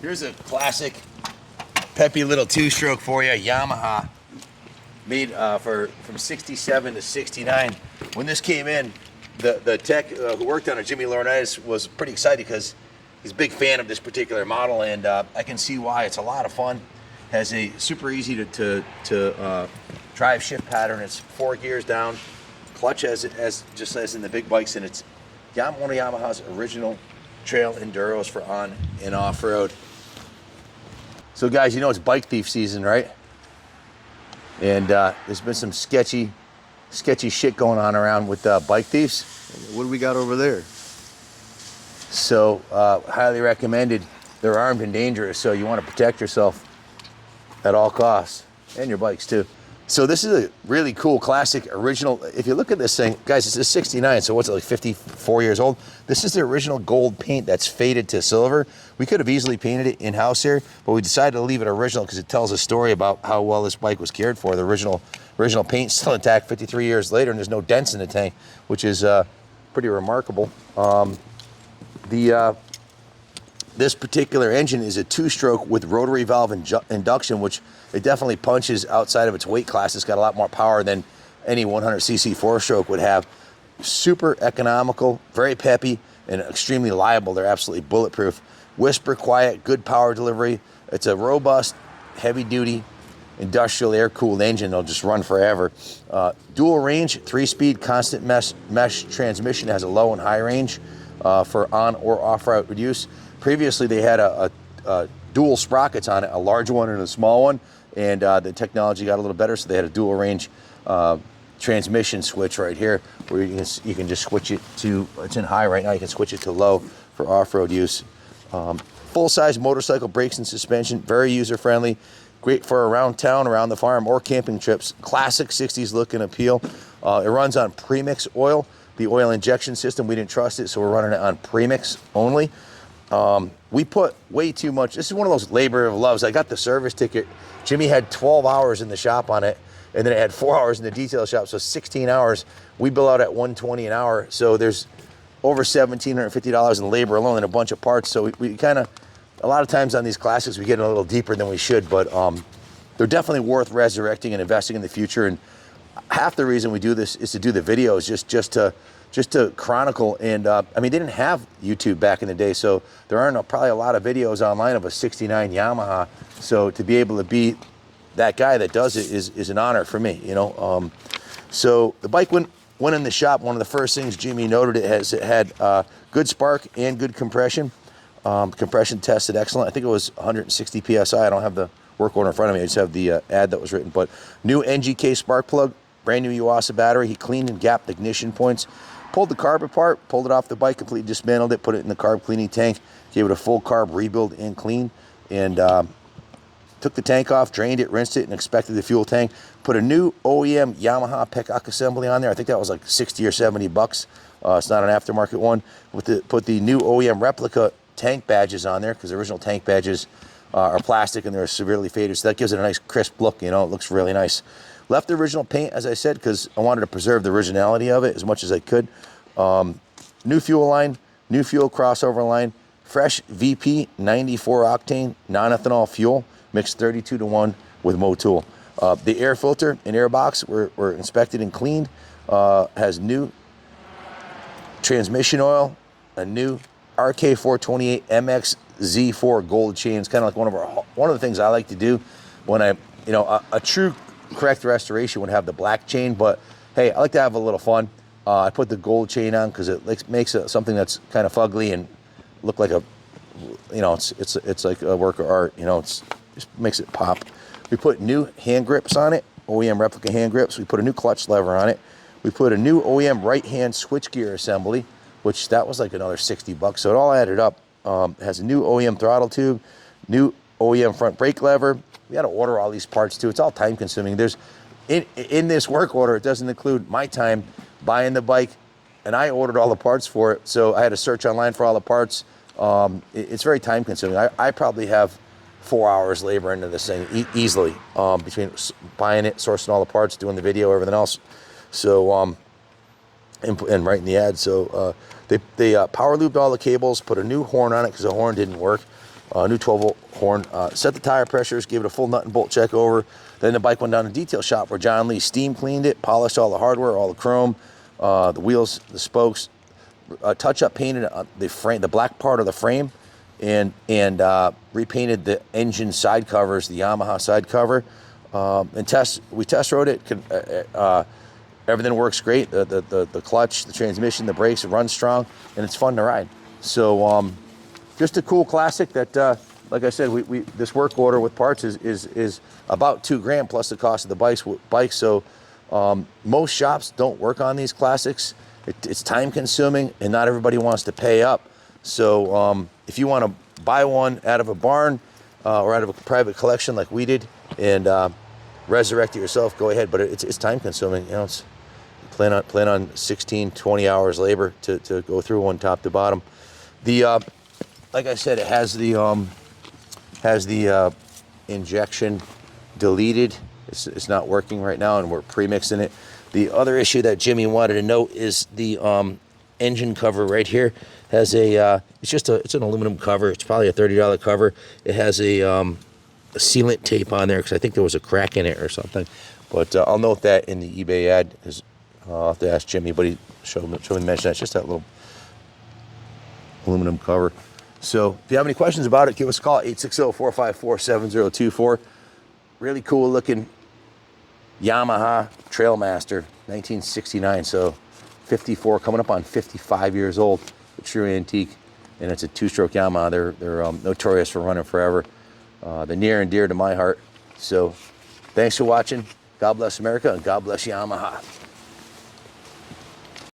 Here's a classic peppy little two-stroke for you, Yamaha, made from 67 to 69. When this came in, the tech who worked on it, Jimmy Laurinaitis, was pretty excited because he's a big fan of this particular model, and I can see why. It's a lot of fun. Has a super easy to drive shift pattern. It's 4 gears down, clutch as just as in the big bikes, and it's one of Yamaha's original trail enduros for on and off road. So guys, you know it's bike thief season, right? And there's been some sketchy shit going on around with bike thieves. What do we got over there? So highly recommended. They're armed and dangerous, so you want to protect yourself at all costs, and your bikes too. So this is a really cool classic original. If you look at this thing, guys, it's a 69, so what's it, like 54 years old? This is the original gold paint that's faded to silver. We could have easily painted it in-house here, but we decided to leave it original because it tells a story about how well this bike was cared for. The original paint's still intact 53 years later, and there's no dents in the tank, which is pretty remarkable. This particular engine is a two-stroke with rotary valve induction, which it definitely punches outside of its weight class. It's got a lot more power than any 100cc four-stroke would have. Super economical, very peppy, and extremely liable. They're absolutely bulletproof. Whisper quiet, good power delivery. It's a robust, heavy-duty, industrial air-cooled engine. It'll just run forever. Dual range, 3-speed, constant mesh transmission. Has a low and high range for on or off-road use. Previously, they had a dual sprockets on it, a large one and a small one, and the technology got a little better, so they had a dual range transmission switch right here, where you can just switch it to, it's in high right now, you can switch it to low for off-road use. Full-size motorcycle brakes and suspension, very user-friendly, great for around town, around the farm, or camping trips. Classic 60s look and appeal. It runs on premix oil. The oil injection system, we didn't trust it, so we're running it on premix only. We put way too much. This is one of those labor of loves. I got the service ticket. Jimmy had 12 hours in the shop on it, and then it had 4 hours in the detail shop, so 16 hours. We bill out at $120 an hour, so there's over $1,750 in labor alone and a bunch of parts. So we kind of, a lot of times on these classics, we get a little deeper than we should, but they're definitely worth resurrecting and investing in the future. And half the reason we do this is to do the videos, just to chronicle. And I mean, they didn't have YouTube back in the day, so there aren't probably a lot of videos online of a 69 Yamaha. So to be able to be that guy that does it is an honor for me, you know. So the bike went in the shop. One of the first things Jimmy noted, it had good spark and good compression. Compression tested excellent. I think it was 160 PSI. I don't have the work order in front of me. I just have the ad that was written. But new NGK spark plug, brand new Yuasa battery. He cleaned and gapped ignition points. Pulled the carb apart, pulled it off the bike, completely dismantled it, put it in the carb cleaning tank, gave it a full carb rebuild and clean, and took the tank off, drained it, rinsed it, and inspected the fuel tank. Put a new OEM Yamaha Peacock assembly on there. I think that was like 60 or 70 bucks. It's not an aftermarket one. Put the new OEM replica tank badges on there, because the original tank badges are plastic and they're severely faded, so that gives it a nice crisp look. You know, it looks really nice. Left the original paint, as I said, because I wanted to preserve the originality of it as much as I could. New fuel line, new fuel crossover line, fresh VP 94 octane non-ethanol fuel, mixed 32-to-1 with Motul. The air filter and air box were inspected and cleaned. Has new transmission oil, a new RK428 MX Z4 gold chain. It's kind of like one of the things I like to do when a true correct restoration would have the black chain, but hey, I like to have a little fun. I put the gold chain on because it makes something that's kind of fugly and look like it's like a work of art. You know, just makes it pop. We put new hand grips on it, OEM replica hand grips. We put a new clutch lever on it. We put a new OEM right hand switchgear assembly, which that was like another 60 bucks. So it all added up. Has a new OEM throttle tube, new OEM front brake lever. We got to order all these parts too. It's all time consuming. There's in this work order, it doesn't include my time buying the bike, and I ordered all the parts for it. So I had to search online for all the parts. It's very time consuming. I probably have 4 hours labor into this thing easily, between buying it, sourcing all the parts, doing the video, everything else. So and writing the ad. So they power looped all the cables, put a new horn on it because the horn didn't work. new 12-volt horn. Set the tire pressures, gave it a full nut and bolt check over. Then the bike went down to detail shop where John Lee steam cleaned it, polished all the hardware, all the chrome, the wheels, the spokes, touch-up painted the frame, the black part of the frame, and repainted the engine side covers, the Yamaha side cover. We test rode it. Everything works great. The clutch, the transmission, the brakes, it runs strong, and it's fun to ride. So just a cool classic that, like I said, this work order with parts is about $2,000 plus the cost of the bike. So most shops don't work on these classics. It's time consuming, and not everybody wants to pay up. So if you want to buy one out of a barn or out of a private collection like we did and resurrect it yourself, go ahead. But it's time consuming. You know, it's plan on 16, 20 hours labor to go through one top to bottom. Like I said, it has the injection deleted. It's not working right now, and we're pre-mixing it. The other issue that Jimmy wanted to note is the engine cover right here has it's an aluminum cover. It's probably a $30 cover. It has a sealant tape on there because I think there was a crack in it or something. But I'll note that in the eBay ad because I'll have to ask Jimmy, but he showed me mention that. It's just that little aluminum cover. So if you have any questions about it, give us a call, 860-454-7024. Really cool looking Yamaha Trailmaster, 1969. So 54, coming up on 55 years old. A true antique, and it's a two-stroke Yamaha. They're notorious for running forever. They're near and dear to my heart. So thanks for watching. God bless America, and God bless Yamaha.